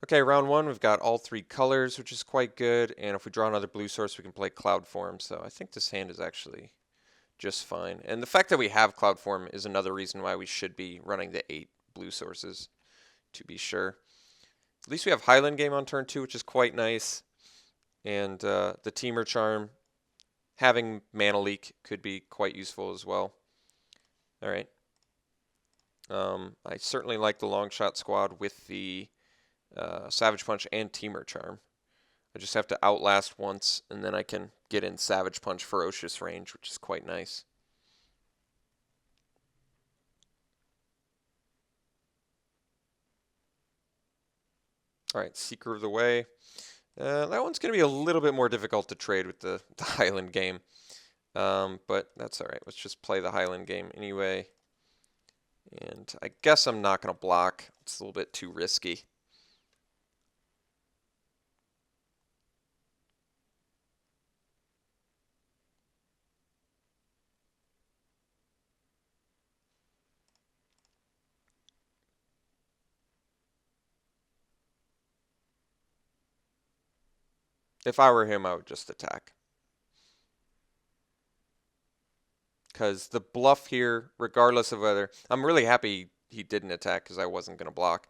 Okay, round one, we've got all three colors, which is quite good. And if we draw another blue source, we can play Cloud Form. So I think this hand is actually just fine. And the fact that we have Cloud Form is another reason why we should be running the 8 blue sources, to be sure. At least we have Highland Game on turn 2, which is quite nice. And the Teamer Charm, having Mana Leak could be quite useful as well. All right. I certainly like the Long Shot Squad with the Savage Punch and Teamer Charm. I just have to Outlast once, and then I can get in Savage Punch Ferocious range, which is quite nice. All right, Seeker of the Way. That one's going to be a little bit more difficult to trade with the Highland Game. But that's all right. Let's just play the Highland Game anyway. And I guess I'm not going to block. It's a little bit too risky. If I were him, I would just attack. Because the bluff here, regardless of whether... I'm really happy he didn't attack because I wasn't going to block.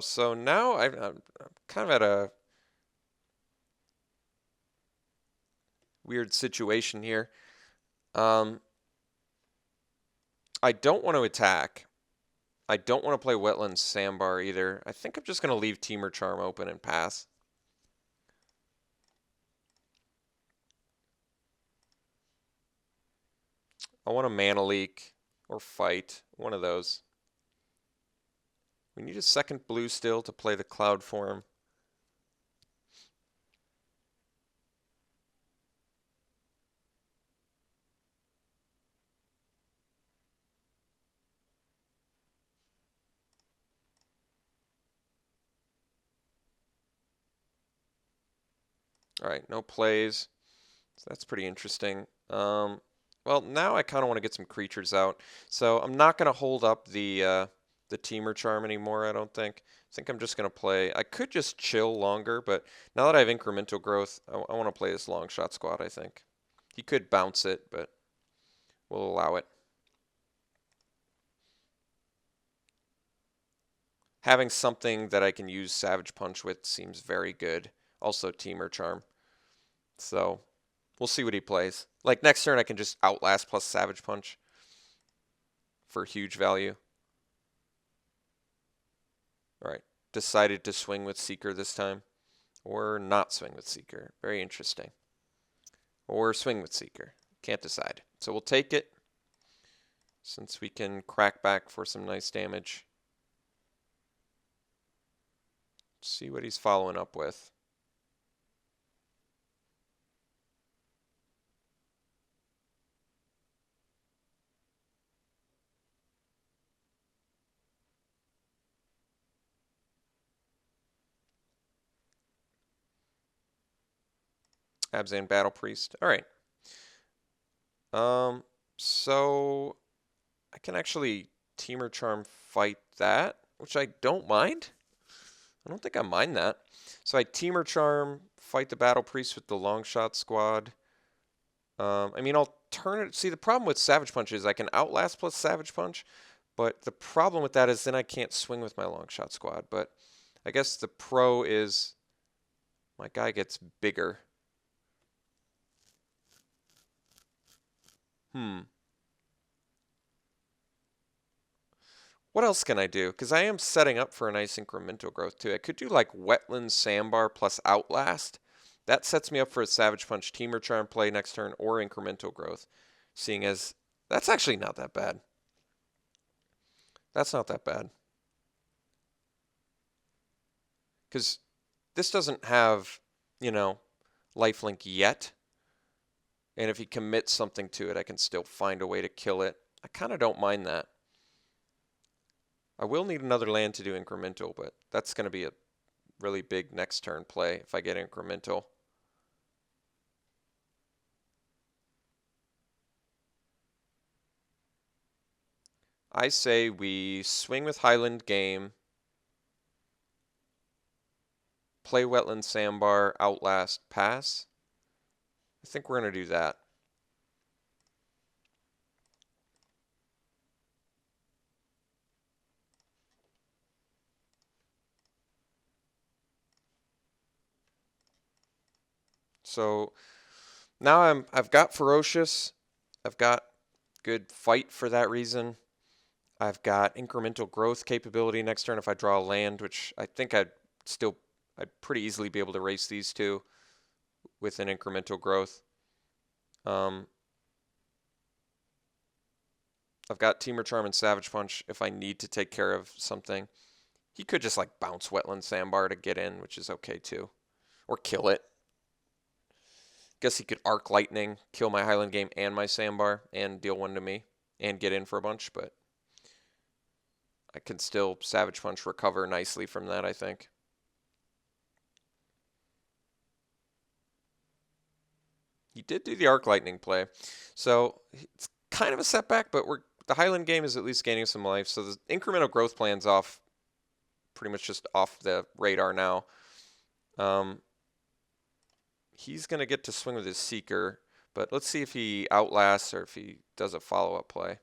So now I'm kind of at a weird situation here. I don't want to attack. I don't want to play Wetlands Sandbar either. I think I'm just going to leave Teamer Charm open and pass. I want a Mana Leak or Fight, one of those. We need a second blue still to play the Cloud Form. All right, no plays. So that's pretty interesting. Well, now I kind of want to get some creatures out. So I'm not going to hold up the Teamer Charm anymore, I don't think. I think I'm just going to play... I could just chill longer, but now that I have incremental growth, I want to play this Long Shot Squad, I think. He could bounce it, but we'll allow it. Having something that I can use Savage Punch with seems very good. Also Teamer Charm. So we'll see what he plays. Like next turn I can just Outlast plus Savage Punch for huge value. All right. Decided to swing with Seeker this time. Or not swing with Seeker. Very interesting. Or swing with Seeker. Can't decide. So we'll take it since we can crack back for some nice damage. See what he's following up with. Abzan Battle Priest. All right. So I can actually Teamer Charm fight that, which I don't mind. I don't think I mind that. So I Teamer Charm, fight the Battle Priest with the Long Shot Squad. I mean, alternative. See, the problem with Savage Punch is I can Outlast plus Savage Punch, but the problem with that is then I can't swing with my Long Shot Squad. But I guess the pro is my guy gets bigger. What else can I do? Because I am setting up for a nice incremental growth too. I could do like Wetland Sandbar plus Outlast. That sets me up for a Savage Punch Teamer Charm play next turn or incremental growth. Seeing as that's actually not that bad. That's not that bad. Because this doesn't have, you know, lifelink yet. And if he commits something to it, I can still find a way to kill it. I kind of don't mind that. I will need another land to do incremental, but that's going to be a really big next turn play if I get incremental. I say we swing with Highland Game, play Wetland Sandbar, Outlast, pass. I think we're going to do that. So now I've got Ferocious. I've got good fight for that reason. I've got incremental growth capability next turn if I draw a land, which I think I'd pretty easily be able to race these two with an incremental growth. I've got Teamer Charm and Savage Punch if I need to take care of something. He could just like bounce Wetland Sandbar to get in, which is okay too. Or kill it. Guess he could Arc Lightning, kill my Highland Game and my Sandbar, and deal one to me, and get in for a bunch, but I can still Savage Punch recover nicely from that, I think. He did do the Arc Lightning play, so it's kind of a setback, but the Highland Game is at least gaining some life, so the incremental growth plan's off, pretty much just off the radar now. He's going to get to swing with his Seeker, but let's see if he outlasts or if he does a follow-up play.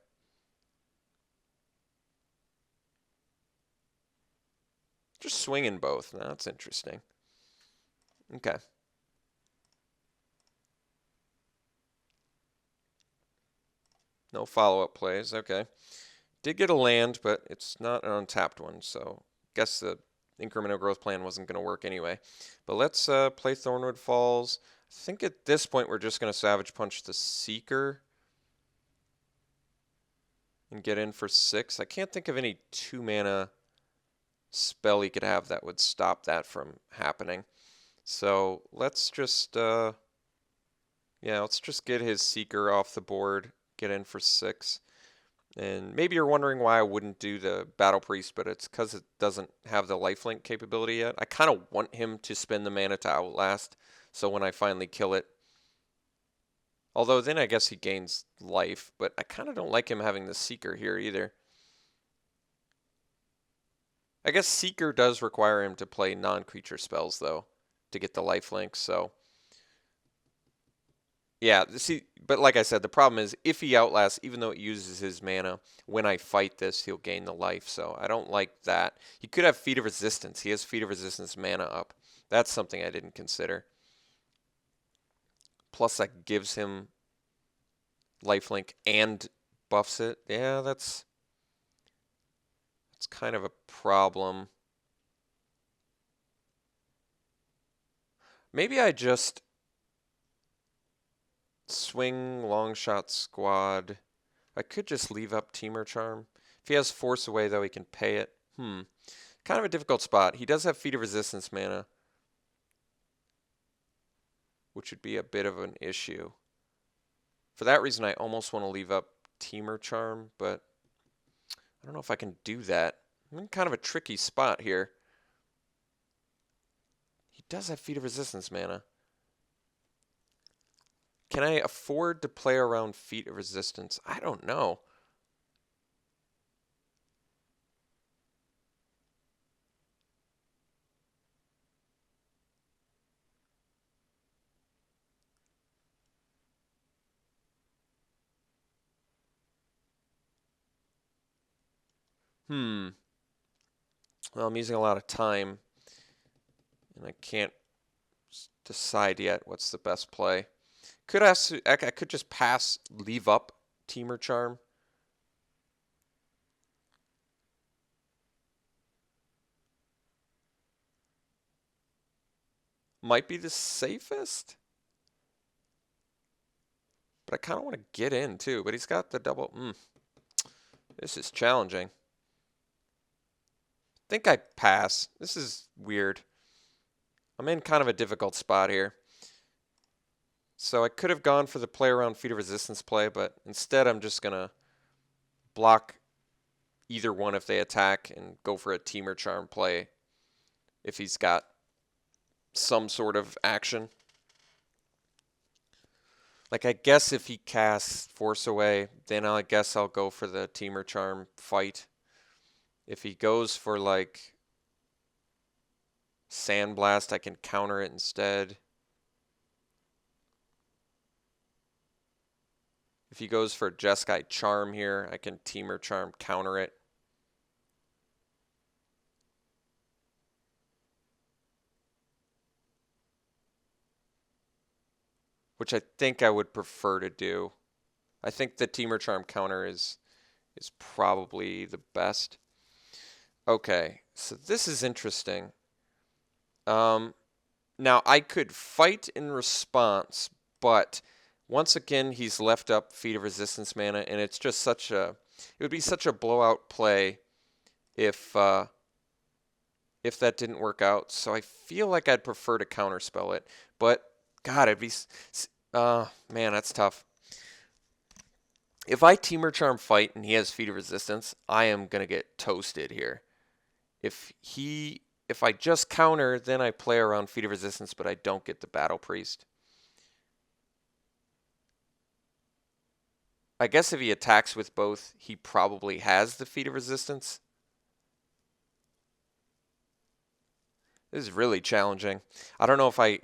Just swinging both. Now that's interesting. Okay. No follow-up plays. Okay. Did get a land, but it's not an untapped one, so guess the incremental growth plan wasn't going to work anyway. But let's play Thornwood Falls. I think at this point we're just going to Savage Punch the Seeker and get in for 6. I can't think of any 2-mana spell he could have that would stop that from happening. So let's just, let's just get his Seeker off the board, get in for 6. And maybe you're wondering why I wouldn't do the Battle Priest, but it's because it doesn't have the lifelink capability yet. I kind of want him to spend the mana to Outlast, so when I finally kill it. Although then I guess he gains life, but I kind of don't like him having the Seeker here either. I guess Seeker does require him to play non-creature spells, though, to get the lifelink, so... Yeah, see, but like I said, the problem is if he outlasts, even though it uses his mana, when I fight this, he'll gain the life. So I don't like that. He could have Feat of Resistance. He has Feat of Resistance mana up. That's something I didn't consider. Plus that gives him lifelink and buffs it. Yeah, that's kind of a problem. Maybe I just swing Longshot Squad. I could just leave up Teamer Charm. If he has Force Away, though, he can pay it. Kind of a difficult spot. He does have Feat of Resistance mana, which would be a bit of an issue. For that reason, I almost want to leave up Teamer Charm, but I don't know if I can do that. I'm in kind of a tricky spot here. He does have Feat of Resistance mana. Can I afford to play around Feat of Resistance? I don't know. Well, I'm using a lot of time, and I can't decide yet what's the best play. I could just pass, leave up Teamer Charm. Might be the safest. But I kind of want to get in too. But he's got the double. This is challenging. I think I pass. This is weird. I'm in kind of a difficult spot here. So I could have gone for the play around Feat of Resistance play, but instead I'm just going to block either one if they attack and go for a Teamer Charm play if he's got some sort of action. Like, I guess if he casts Force Away, then I guess I'll go for the Teamer Charm fight. If he goes for, like, Sandblast, I can counter it instead. If he goes for Jeskai Charm here, I can Teamer Charm counter it. Which I think I would prefer to do. I think the Teamer Charm counter is probably the best. Okay, so this is interesting. Now I could fight in response, but once again he's left up Feat of Resistance mana, and it's just such a it would be such a blowout play if that didn't work out. So I feel like I'd prefer to counterspell it, but God, it'd be man, that's tough. If I Teamer Charm fight and he has Feat of Resistance, I am gonna get toasted here. If I just counter, then I play around Feat of Resistance, but I don't get the Battle Priest. I guess if he attacks with both, he probably has the Feat of Resistance. This is really challenging. I don't know if I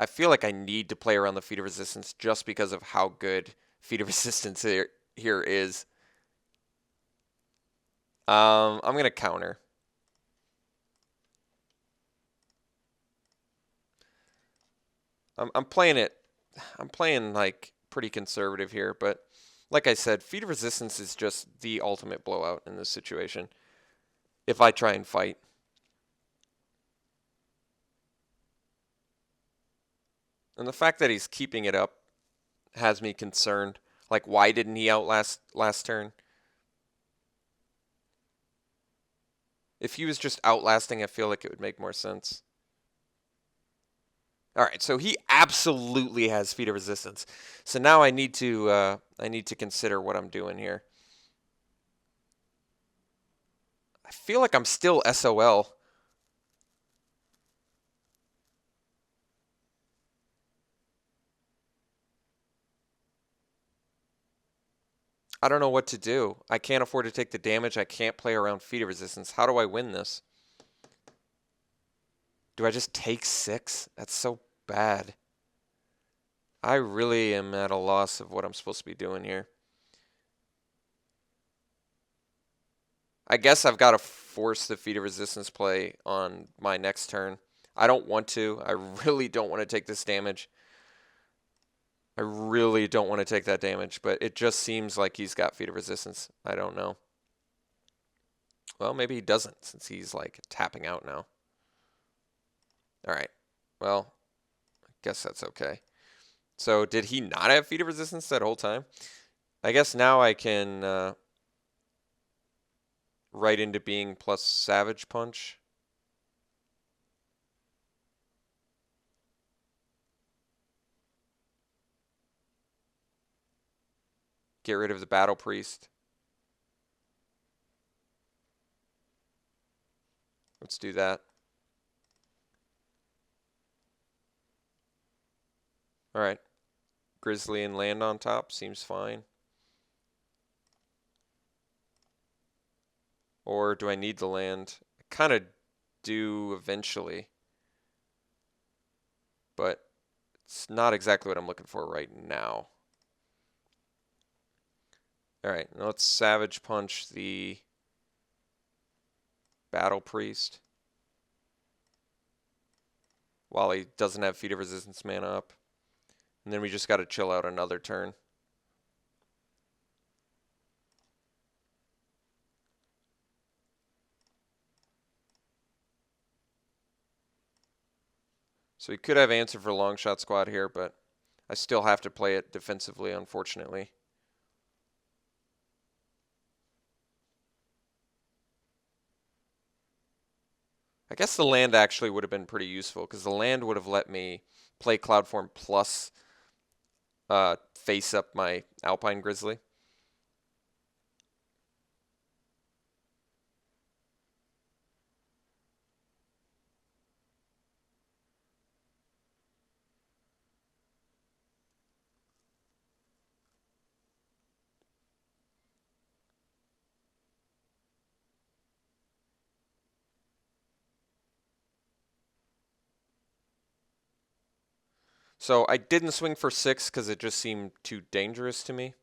feel like I need to play around the Feat of Resistance just because of how good Feat of Resistance here is. I'm going to counter. I'm playing like pretty conservative here, but like I said, Feat of Resistance is just the ultimate blowout in this situation if I try and fight. And the fact that he's keeping it up has me concerned. Like, why didn't he outlast last turn? If he was just outlasting, I feel like it would make more sense. All right, so he absolutely has Feat of Resistance. So now I need to consider what I'm doing here. I feel like I'm still SOL. I don't know what to do. I can't afford to take the damage. I can't play around Feat of Resistance. How do I win this? Do I just take 6? That's so bad. I really am at a loss of what I'm supposed to be doing here. I guess I've got to force the Feat of Resistance play on my next turn. I don't want to. I really don't want to take this damage. I really don't want to take that damage, but it just seems like he's got Feat of Resistance. I don't know. Well, maybe he doesn't, since he's like tapping out now. All right. Well, I guess that's okay. So did he not have Feat of Resistance that whole time? I guess now I can right into being plus Savage Punch. Get rid of the Battle Priest. Let's do that. All right. Grizzly and land on top seems fine. Or do I need the land? I kind of do eventually. But it's not exactly what I'm looking for right now. All right, now let's Savage Punch the Battle Priest while he doesn't have Feat of Resistance mana up. And then we just got to chill out another turn. So he could have Answer for Long Shot Squad here, but I still have to play it defensively, unfortunately. I guess the land actually would have been pretty useful, because the land would have let me play Cloudform plus face up my Alpine Grizzly. So I didn't swing for 6 because it just seemed too dangerous to me.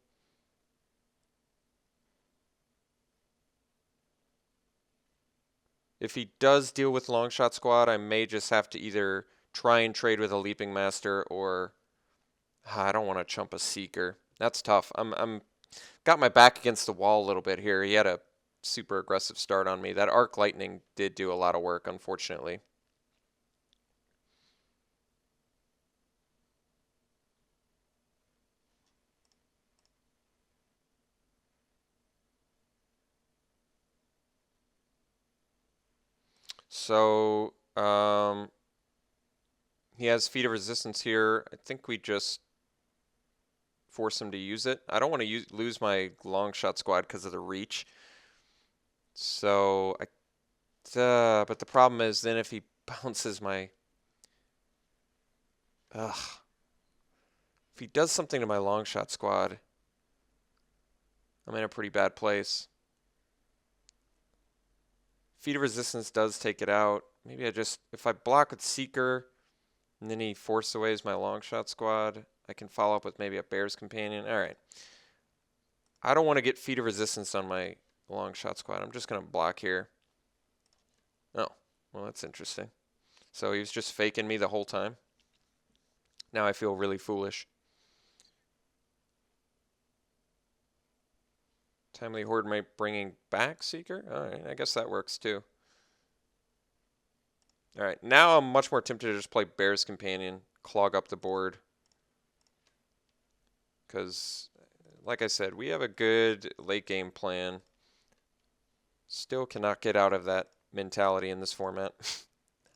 If he does deal with long shot squad, I may just have to either try and trade with a leaping master or I don't want to chump a seeker. That's tough. I'm got my back against the wall a little bit here. He had a super aggressive start on me. That arc lightning did do a lot of work, unfortunately. So, he has Feat of Resistance here. I think we just force him to use it. I don't want to lose my long shot squad because of the reach. So, but the problem is then if he bounces my... Ugh. If he does something to my long shot squad, I'm in a pretty bad place. Feat of Resistance does take it out. Maybe if I block with Seeker, and then he force aways my long shot squad, I can follow up with maybe a Bear's Companion. All right. I don't want to get Feat of Resistance on my long shot squad. I'm just going to block here. Oh, well, that's interesting. So he was just faking me the whole time. Now I feel really foolish. Timely Horde might bringing back Seeker? All right, I guess that works too. All right, now I'm much more tempted to just play Bear's Companion, clog up the board. Because, like I said, we have a good late game plan. Still cannot get out of that mentality in this format.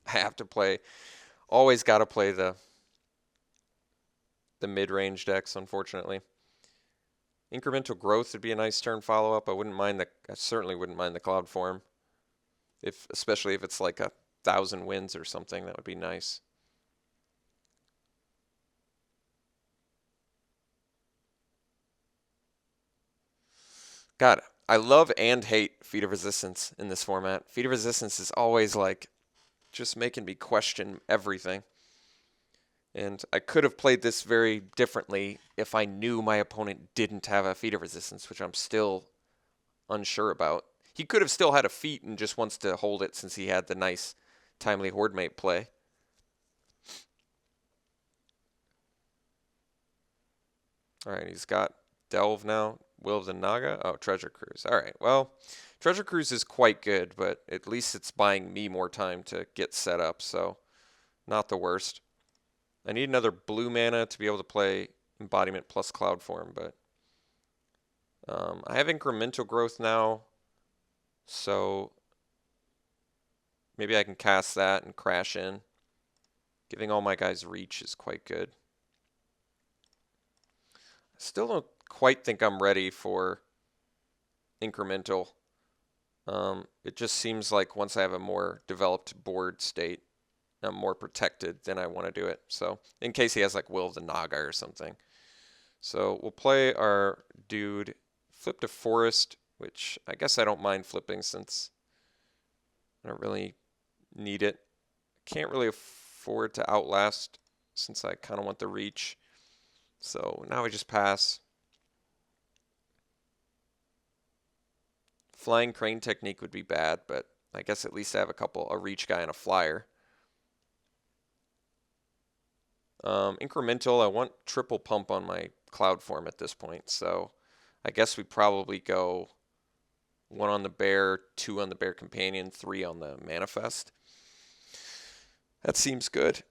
I have to play, always got to play the mid-range decks, unfortunately. Incremental Growth would be a nice turn follow-up. I certainly wouldn't mind the Cloud Form. Especially if it's like 1,000 wins or something, that would be nice. God, I love and hate Feat of Resistance in this format. Feat of Resistance is always like just making me question everything. And I could have played this very differently if I knew my opponent didn't have a Feat of Resistance, which I'm still unsure about. He could have still had a feat and just wants to hold it since he had the nice Timely Horde Mate play. All right, he's got Delve now. Will of the Naga. Oh, Treasure Cruise. All right, well, Treasure Cruise is quite good, but at least it's buying me more time to get set up, so not the worst. I need another blue mana to be able to play Embodiment plus Cloud Form, but I have Incremental Growth now, so maybe I can cast that and crash in. Giving all my guys reach is quite good. I still don't quite think I'm ready for Incremental. It just seems like once I have a more developed board state, I'm more protected, then I want to do it. So in case he has like Will of the Naga or something. So we'll play our dude, flip to Forest, which I guess I don't mind flipping since I don't really need it. Can't really afford to Outlast since I kind of want the reach. So now we just pass. Flying Crane technique would be bad, but I guess at least I have a reach guy and a flyer. Incremental, I want triple pump on my Cloud Form at this point, so I guess we probably go 1 on the Bear, 2 on the Bear Companion, 3 on the Manifest. That seems good.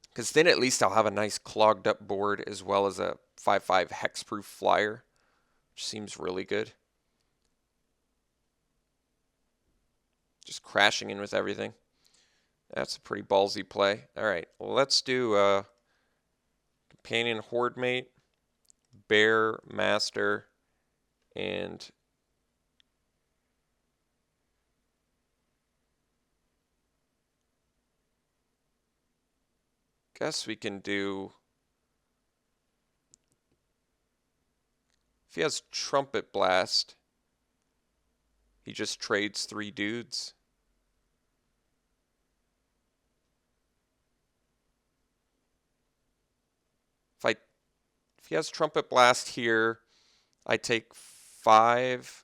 Because then at least I'll have a nice clogged up board as well as a 5/5 hexproof flyer, which seems really good. Just crashing in with everything. That's a pretty ballsy play. All right, well, let's do Companion Horde Mate, Bear Master, and guess we can do, if he has Trumpet Blast, he just trades 3 dudes. If he has Trumpet Blast here, I take 5,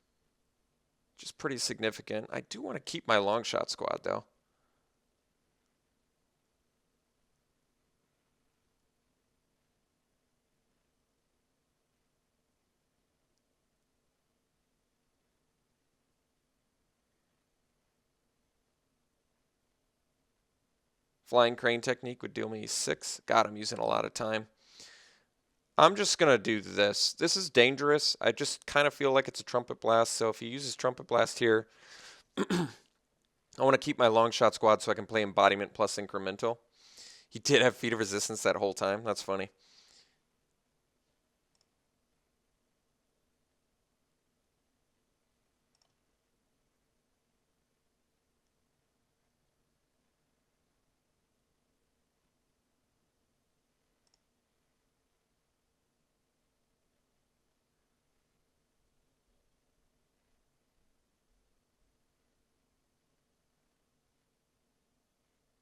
which is pretty significant. I do want to keep my long shot squad, though. Flying Crane technique would deal me 6. God, I'm using a lot of time. I'm just going to do this. This is dangerous. I just kind of feel like it's a Trumpet Blast, so if he uses Trumpet Blast here, I want to keep my long shot squad so I can play Embodiment plus Incremental. He did have Feat of Resistance that whole time. That's funny.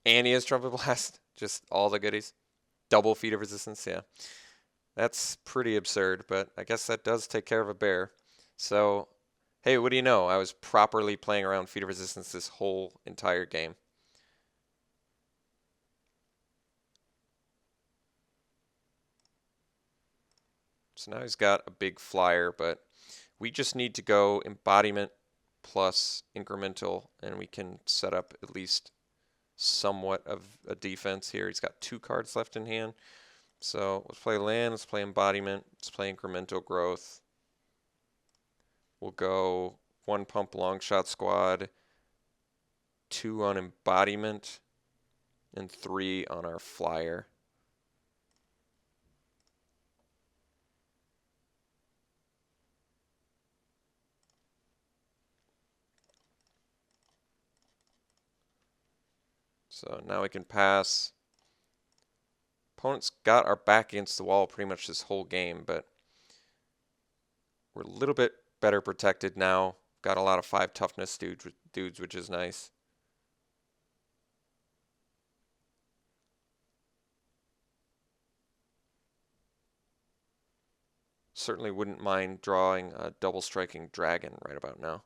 And he has Trumpet Blast. Just all the goodies. Double Feat of Resistance, yeah. That's pretty absurd, but I guess that does take care of a bear. So, hey, what do you know? I was properly playing around Feat of Resistance this whole entire game. So now he's got a big flyer, but we just need to go Embodiment plus Incremental, and we can set up at least somewhat of a defense here. He's got 2 cards left in hand. So let's play land, let's play Embodiment, let's play Incremental Growth. We'll go 1 pump long shot squad, 2 on Embodiment, and 3 on our flyer. So now we can pass. Opponent's got our back against the wall pretty much this whole game, but we're a little bit better protected now. Got a lot of 5 toughness dudes, which is nice. Certainly wouldn't mind drawing a double striking dragon right about now.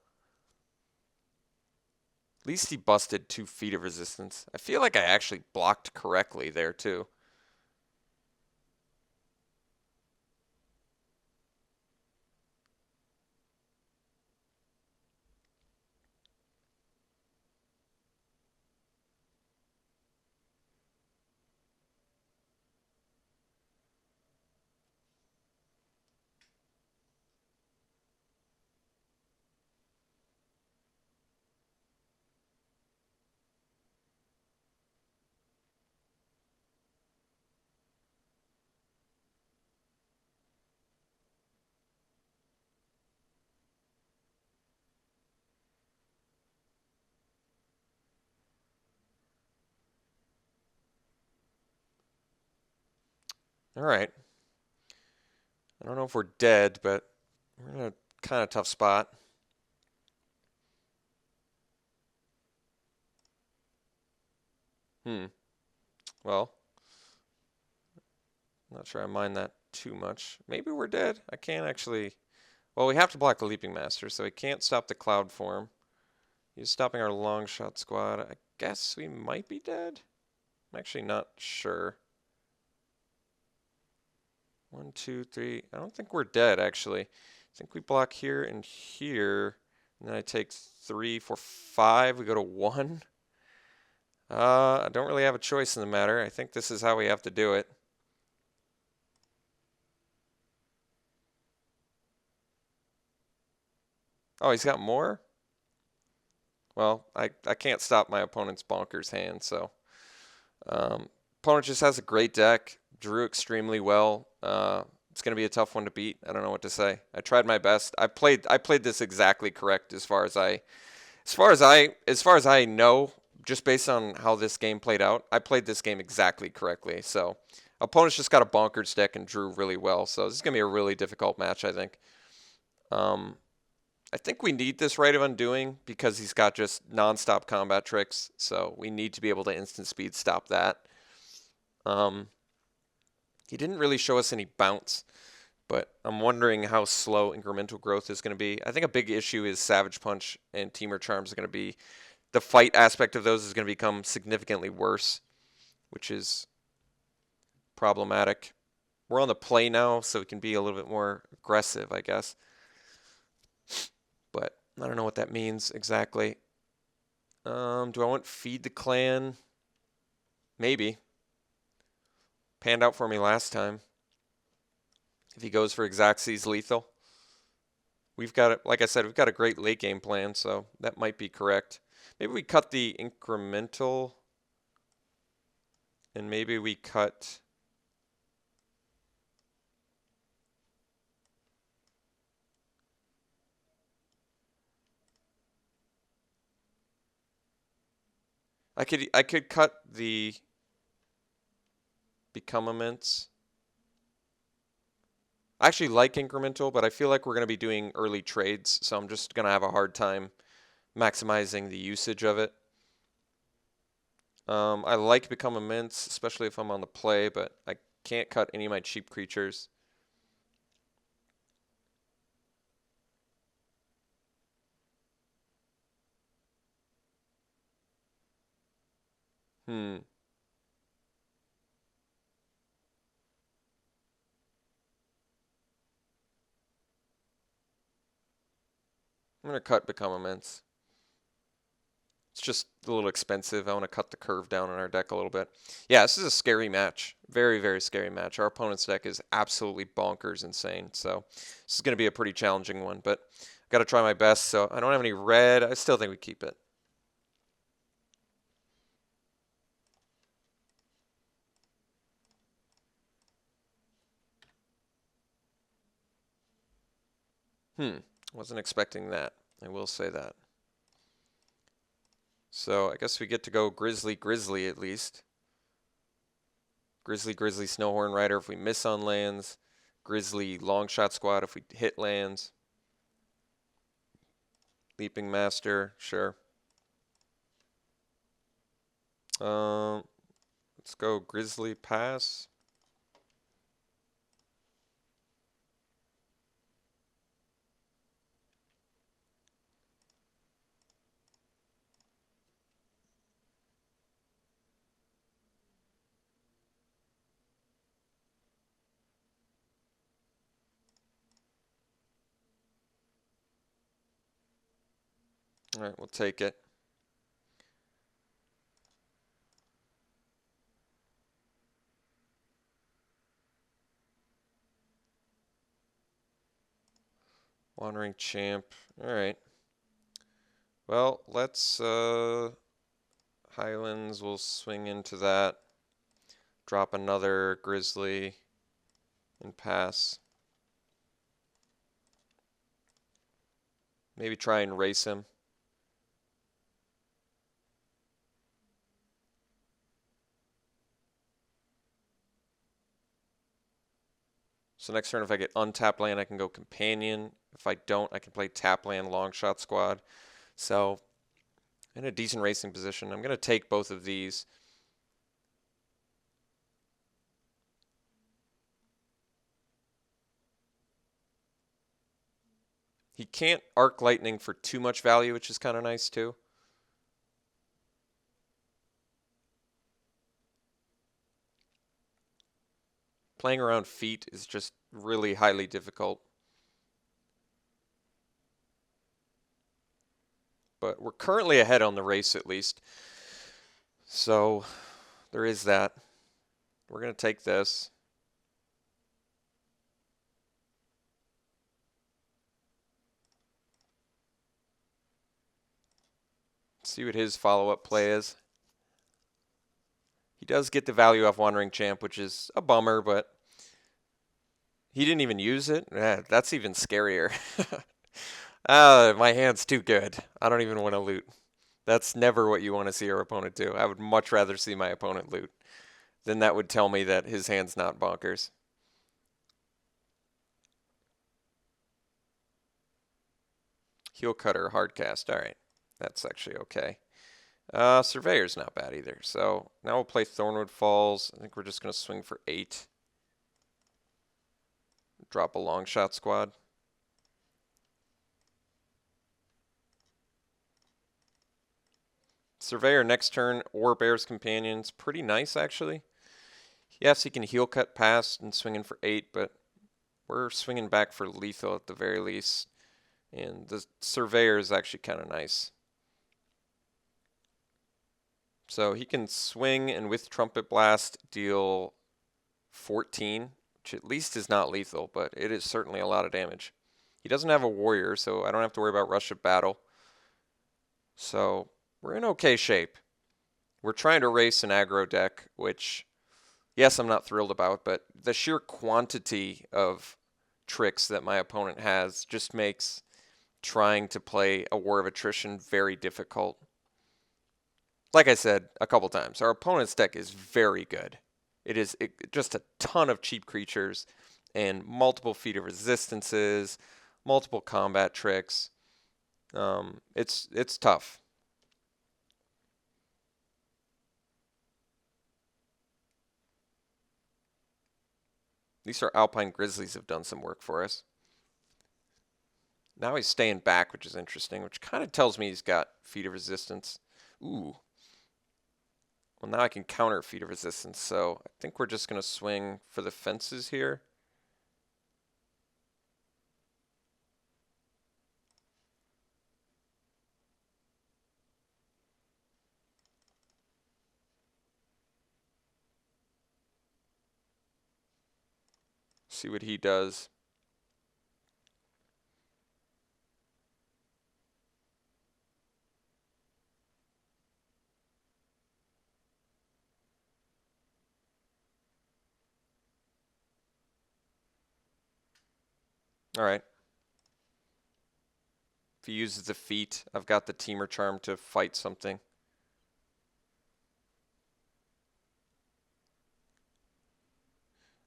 At least he busted 2 feet of resistance. I feel like I actually blocked correctly there too. All right. I don't know if we're dead, but we're in a kind of tough spot. Well, not sure I mind that too much. Maybe we're dead. I can't actually. Well, we have to block the Leaping Master, so we can't stop the Cloud Form. He's stopping our long shot squad. I guess we might be dead. I'm actually not sure. 1, 2, 3. I don't think we're dead, actually. I think we block here and here. And then I take 3, 4, 5. We go to 1. I don't really have a choice in the matter. I think this is how we have to do it. Oh, he's got more? Well, I can't stop my opponent's bonkers hand, so. Opponent just has a great deck. Drew extremely well. It's going to be a tough one to beat. I don't know what to say. I tried my best. I played this exactly correct as far as I know, just based on how this game played out. I played this game exactly correctly. So, opponent's just got a bonkers deck and drew really well. So, this is going to be a really difficult match, I think. I think we need this Rite of Undoing because he's got just non-stop combat tricks. So, we need to be able to instant speed stop that. He didn't really show us any bounce. but I'm wondering how slow incremental growth is going to be. I think a big issue is Savage Punch and Teamer Charms are going to be, the fight aspect of those is going to become significantly worse, which is problematic. We're on the play now, so we can be a little bit more aggressive, I guess. But I don't know what that means exactly. Do I want Feed the Clan? Maybe. Panned out for me last time. If he goes for Xaxes lethal. We've got it, like I said, we've got a great late game plan, so that might be correct. Maybe we cut the incremental, and maybe we cut I could cut the Become Immense. I actually like incremental, but I feel like we're going to be doing early trades, so I'm just going to have a hard time maximizing the usage of it. I like Become Immense, especially if I'm on the play, but I can't cut any of my cheap creatures. I'm going to cut Become Immense. It's just a little expensive. I want to cut the curve down on our deck a little bit. Yeah, this is a scary match. Very, very scary match. Our opponent's deck is absolutely bonkers insane. So this is going to be a pretty challenging one, but I've got to try my best. So I don't have any red. I still think we keep it. Wasn't expecting that. I will say that. So I guess we get to go Grizzly Grizzly at least. Grizzly Grizzly Snowhorn Rider if we miss on lands. Grizzly Longshot Squad if we hit lands. Leaping Master, sure. Let's go Grizzly Pass. All right, we'll take it. Wandering Champ. All right. Well, let's Highlands will swing into that. Drop another Grizzly and pass. Maybe try and race him. So next turn, if I get untapped land, I can go Companion. If I don't, I can play tap land, Longshot Squad. So in a decent racing position. I'm going to take both of these. He can't Arc Lightning for too much value, which is kind of nice too. Playing around feet is just really highly difficult. But we're currently ahead on the race at least. So there is that. We're going to take this. See what his follow-up play is. He does get the value off Wandering Champ, which is a bummer, but he didn't even use it. That's even scarier. My hand's too good. I don't even want to loot. That's never what you want to see your opponent do. I would much rather see my opponent loot. Then that would tell me that his hand's not bonkers. Heel Cutter, Hardcast. All right. That's actually okay. Surveyor's not bad either. So now we'll play Thornwood Falls. I think we're just going to swing for 8. drop a long shot squad. Surveyor next turn or Bear's Companion's pretty nice, actually. Yes, he can heal cut past and swing in for 8, but we're swinging back for lethal at the very least. And the Surveyor is actually kind of nice. So he can swing and with Trumpet Blast deal 14, which at least is not lethal, but it is certainly a lot of damage. He doesn't have a warrior, so I don't have to worry about rush of battle. So we're in okay shape. We're trying to race an aggro deck, which, yes, I'm not thrilled about, but the sheer quantity of tricks that my opponent has just makes trying to play a War of Attrition very difficult. Like I said a couple times, our opponent's deck is very good. It is just a ton of cheap creatures and multiple feat of resistances, multiple combat tricks. It's tough. At least our Alpine Grizzlies have done some work for us. Now he's staying back, which is interesting, which kind of tells me he's got feat of resistance. Ooh. Well, now I can counter feat of resistance, so I think we're just going to swing for the fences here. See what he does. All right. If he uses the feat, I've got the Teamer Charm to fight something.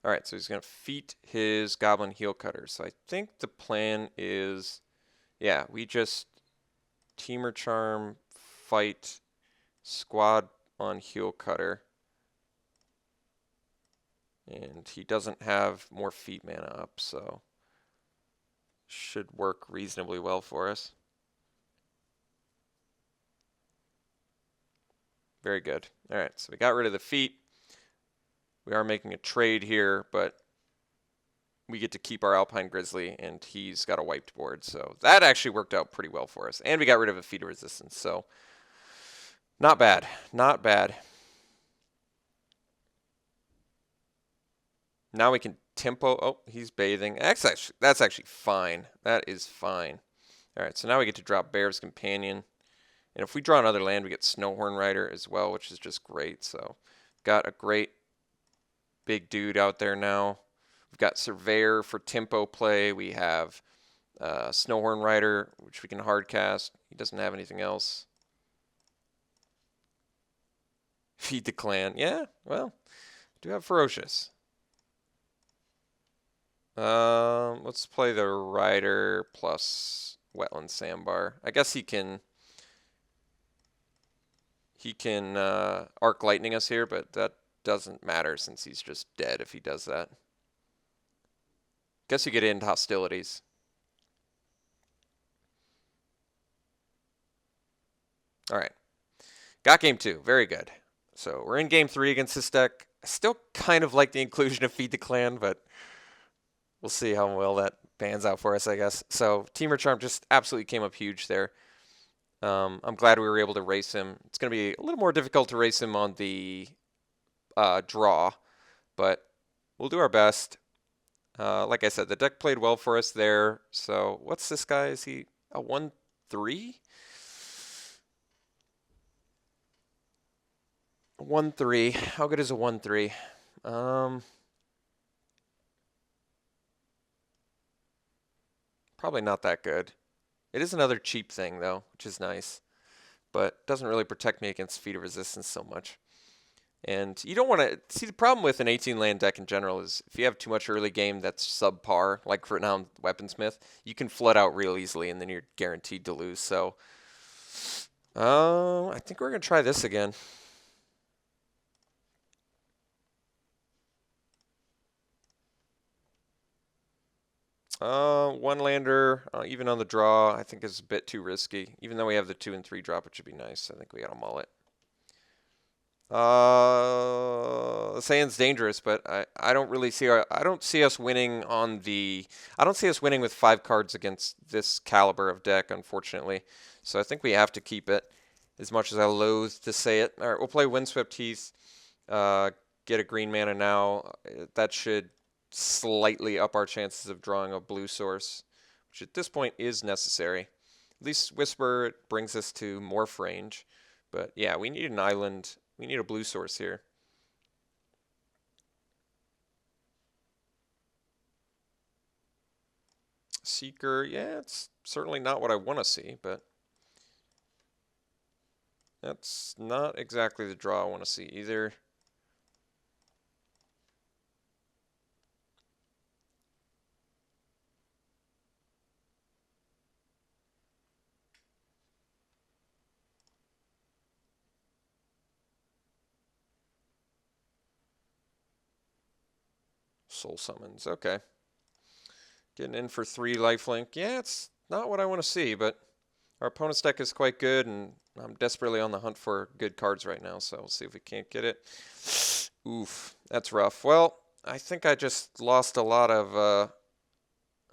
All right, so he's going to feat his Goblin Heel Cutter. So I think the plan is, yeah, we just Teamer Charm, fight, squad on Heel Cutter. And he doesn't have more feat mana up, so should work reasonably well for us. Very good. All right, so we got rid of the feat. We are making a trade here, but we get to keep our Alpine Grizzly, and he's got a wiped board. So that actually worked out pretty well for us. And we got rid of a feat of resistance, so not bad. Not bad. Now we can tempo. Oh, he's bathing. That's actually fine. That is fine. All right, so now we get to drop Bear's Companion. And if we draw another land, we get Snowhorn Rider as well, which is just great. So got a great big dude out there now. We've got Surveyor for tempo play. We have Snowhorn Rider, which we can hard cast. He doesn't have anything else. Feed the clan. Yeah, well, do have Ferocious. Let's play the Rider plus Wetland Sandbar. I guess he can Arc Lightning us here, but that doesn't matter since he's just dead if he does that. Guess you get into hostilities. All right. Got game 2. Very good. So we're in game 3 against this deck. I still kind of like the inclusion of Feed the Clan, but we'll see how well that pans out for us, I guess. So Teamer Charm just absolutely came up huge there. I'm glad we were able to race him. It's going to be a little more difficult to race him on the draw, but we'll do our best. Like I said, the deck played well for us there. So what's this guy? Is he a 1-3? 1-3. How good is a 1-3? Probably not that good. It is another cheap thing, though, which is nice. But doesn't really protect me against feat of resistance so much. And you don't want to... See, the problem with an 18-land deck in general is if you have too much early game that's subpar, like for now Weaponsmith, you can flood out real easily, and then you're guaranteed to lose. So, I think we're going to try this again. One lander, even on the draw, I think is a bit too risky. Even though we have the 2 and 3 drop, it should be nice. I think we gotta mull it. Sand's dangerous, but I don't really see I don't see us winning on the I don't see us winning with 5 cards against this caliber of deck, unfortunately. So I think we have to keep it, as much as I loathe to say it. All right, we'll play Windswept Heath. Get a green mana now. That should slightly up our chances of drawing a blue source, which at this point is necessary. At least Whisper brings us to morph range. But yeah, we need an island. We need a blue source here. Seeker, yeah, it's certainly not what I want to see, but that's not exactly the draw I want to see either. Soul Summons, okay. Getting in for 3 lifelink. Yeah, it's not what I want to see, but our opponent's deck is quite good, and I'm desperately on the hunt for good cards right now, so we'll see if we can't get it. Oof, that's rough. Well, I think I just lost a lot of...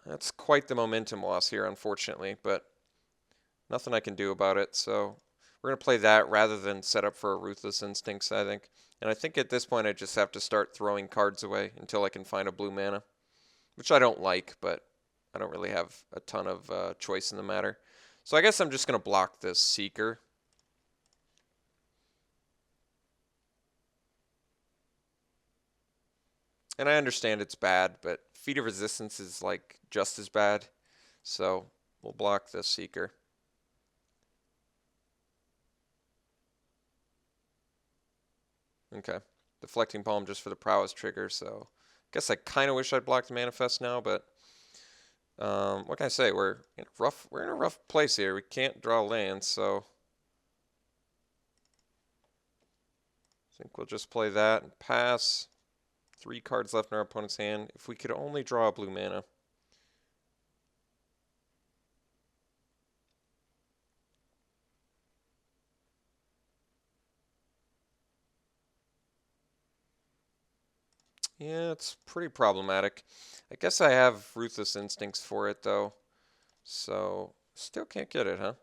that's quite the momentum loss here, unfortunately, but nothing I can do about it, so we're going to play that rather than set up for a Ruthless Instincts, I think. And I think at this point I just have to start throwing cards away until I can find a blue mana, which I don't like, but I don't really have a ton of choice in the matter. So I guess I'm just going to block this Seeker. And I understand it's bad, but Feat of Resistance is like just as bad. So we'll block this Seeker. Okay. Deflecting Palm just for the prowess trigger, so I guess I kind of wish I'd blocked the Manifest now, but what can I say? We're in a rough place here. We can't draw lands, so I think we'll just play that and pass. 3 cards left in our opponent's hand. If we could only draw a blue mana. Yeah, it's pretty problematic. I guess I have Ruthless Instincts for it, though. So, still can't get it, huh?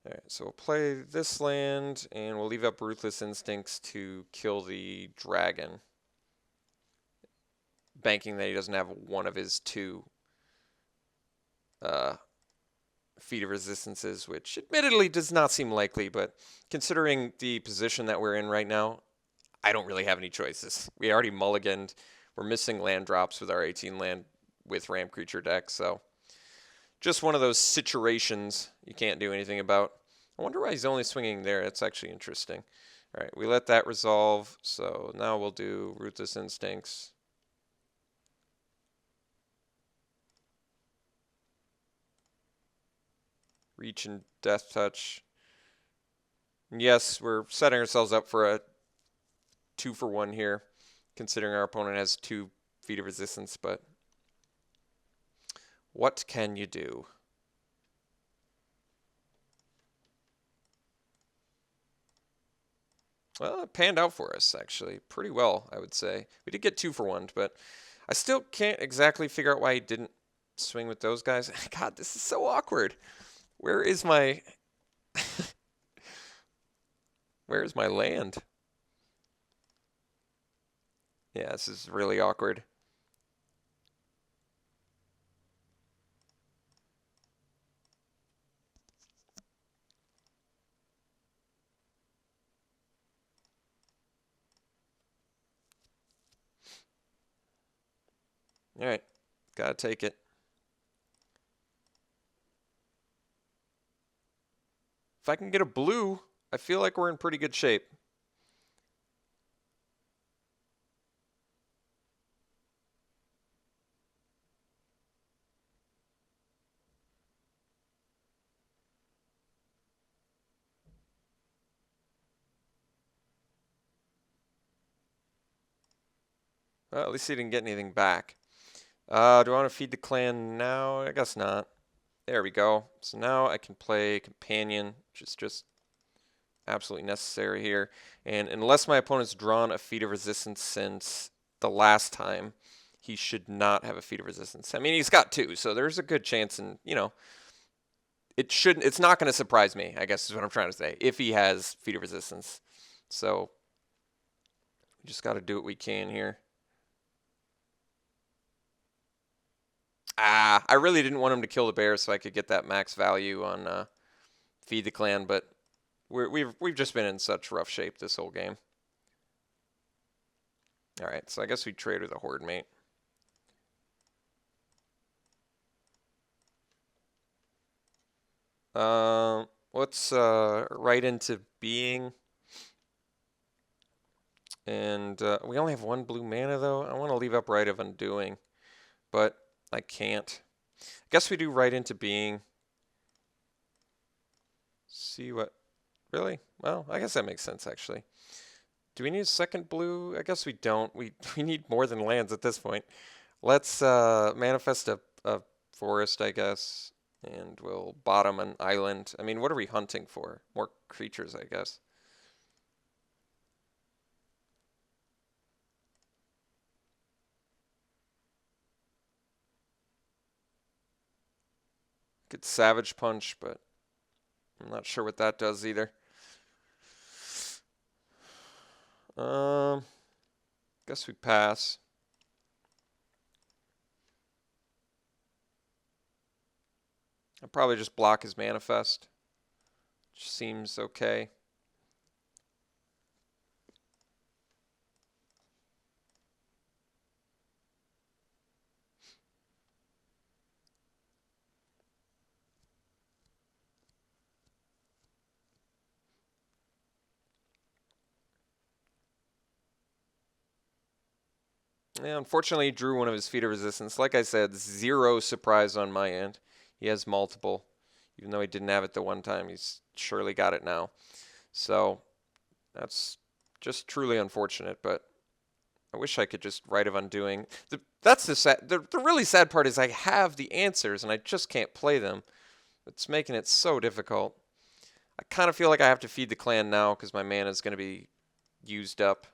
Alright, so we'll play this land, and we'll leave up Ruthless Instincts to kill the dragon. Banking that he doesn't have one of his 2 Feat of Resistances, which admittedly does not seem likely, but considering the position that we're in right now, I don't really have any choices. We already mulliganed. We're missing land drops with our 18 land with Ramp Creature deck, so just one of those situations you can't do anything about. I wonder why he's only swinging there. That's actually interesting. All right, we let that resolve, so now we'll do Ruthless Instincts. Reach and Death Touch. And yes, we're setting ourselves up for a 2-for-1 here, considering our opponent has 2 Feat of Resistance, but what can you do? Well, it panned out for us, actually, pretty well, I would say. We did get 2-for-1, but I still can't exactly figure out why he didn't swing with those guys. God, this is so awkward. Where is my... Where is my land? Yeah, this is really awkward. All right, gotta take it. If I can get a blue, I feel like we're in pretty good shape. Well, at least he didn't get anything back. Do I want to feed the clan now? I guess not. There we go. So now I can play Companion, which is just absolutely necessary here. And unless my opponent's drawn a Feat of Resistance since the last time, he should not have a Feat of Resistance. I mean, he's got two, so there's a good chance, and it's not going to surprise me, I guess is what I'm trying to say, if he has Feat of Resistance. So we just got to do what we can here. I really didn't want him to kill the bear so I could get that max value on Feed the Clan, but we've just been in such rough shape this whole game. All right, so I guess we trade with a Horde Mate. Let's right into Being. And we only have one blue mana, though. I want to leave up Right of Undoing, but I can't. I guess we do right into Being. See what... Really? Well, I guess that makes sense, actually. Do we need a second blue? I guess we don't. We need more than lands at this point. Let's manifest a forest, I guess, and we'll bottom an island. I mean, what are we hunting for? More creatures, I guess. Could Savage Punch, but I'm not sure what that does either. Guess we pass. I'll probably just block his manifest, which seems okay. Yeah, unfortunately, he drew one of his Feat of Resistance. Like I said, zero surprise on my end. He has multiple. Even though he didn't have it the one time, he's surely got it now. So that's just truly unfortunate, but I wish I could just Right of Undoing. That's the really sad part is I have the answers and I just can't play them. It's making it so difficult. I kind of feel like I have to feed the clan now because my mana is going to be used up.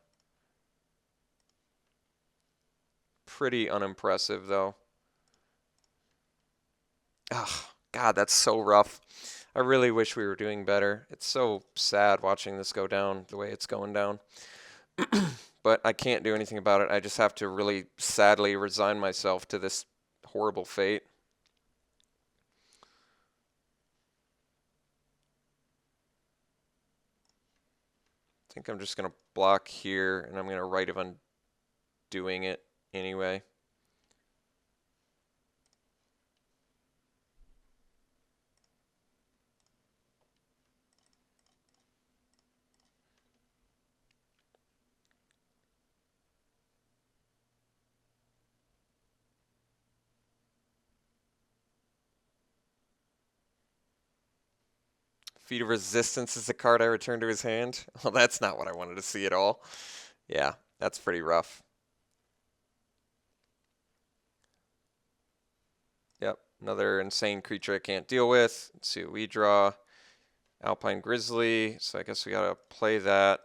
Pretty unimpressive, though. Oh, God, that's so rough. I really wish we were doing better. It's so sad watching this go down the way it's going down. But I can't do anything about it. I just have to really sadly resign myself to this horrible fate. I think I'm just going to block here, and I'm going to Right of Undoing it anyway. Feat of Resistance is the card I return to his hand. Well, that's not what I wanted to see at all. Yeah, that's pretty rough. Yep, another insane creature I can't deal with. Let's see what we draw. Alpine Grizzly, so I guess we gotta play that.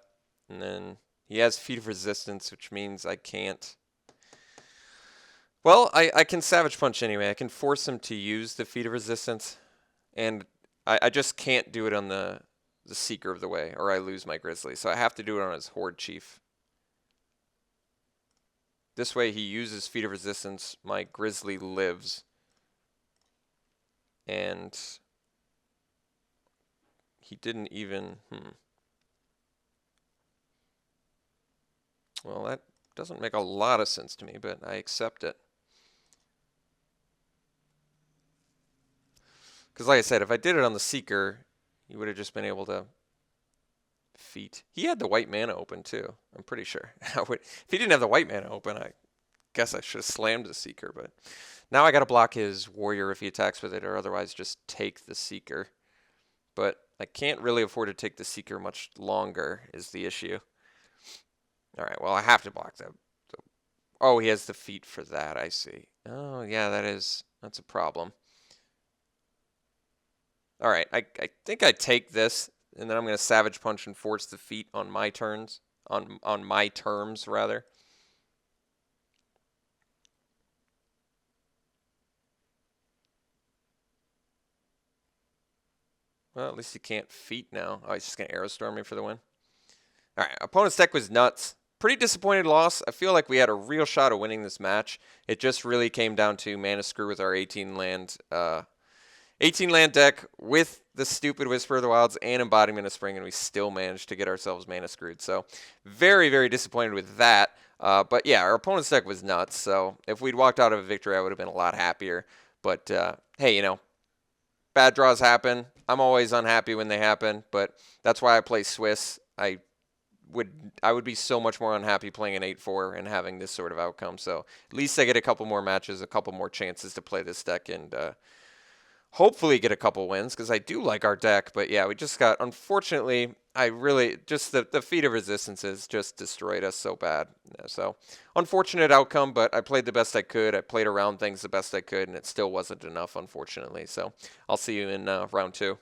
And then he has Feat of Resistance, which means I can't. Well, I can Savage Punch anyway. I can force him to use the Feat of Resistance. And I just can't do it on the Seeker of the Way, or I lose my Grizzly. So I have to do it on his Horde Chief. This way he uses Feat of Resistance, my Grizzly lives. And he didn't even, Well, that doesn't make a lot of sense to me, but I accept it. Because like I said, if I did it on the Seeker, he would have just been able to feat. He had the white mana open too, I'm pretty sure. If he didn't have the white mana open, I guess I should have slammed the Seeker, but now I got to block his Warrior if he attacks with it, or otherwise just take the Seeker. But I can't really afford to take the Seeker much longer is the issue. All right, well, I have to block that. So, oh, he has the feat for that, I see. Oh, yeah, that's a problem. All right, I think I take this, and then I'm going to Savage Punch and force defeat on my turns, on my terms, rather. Well, at least he can't feat now. Oh, he's just going to Aerostorm me for the win. All right, opponent's deck was nuts. Pretty disappointed loss. I feel like we had a real shot of winning this match. It just really came down to mana screw with our 18 land deck with the stupid Whisper of the Wilds and Embodiment of Spring, and we still managed to get ourselves mana screwed. So very, very disappointed with that. But yeah, our opponent's deck was nuts. So if we'd walked out of a victory, I would have been a lot happier. But hey, bad draws happen. I'm always unhappy when they happen, but that's why I play Swiss. Would I would be so much more unhappy playing an 8-4 and having this sort of outcome. So at least I get a couple more matches, a couple more chances to play this deck, and hopefully get a couple wins because I do like our deck. But yeah, we just got, unfortunately, I really just the feat of resistances just destroyed us so bad. Yeah, so unfortunate outcome, but I played the best I could. I played around things the best I could, and it still wasn't enough, unfortunately. So I'll see you in round 2.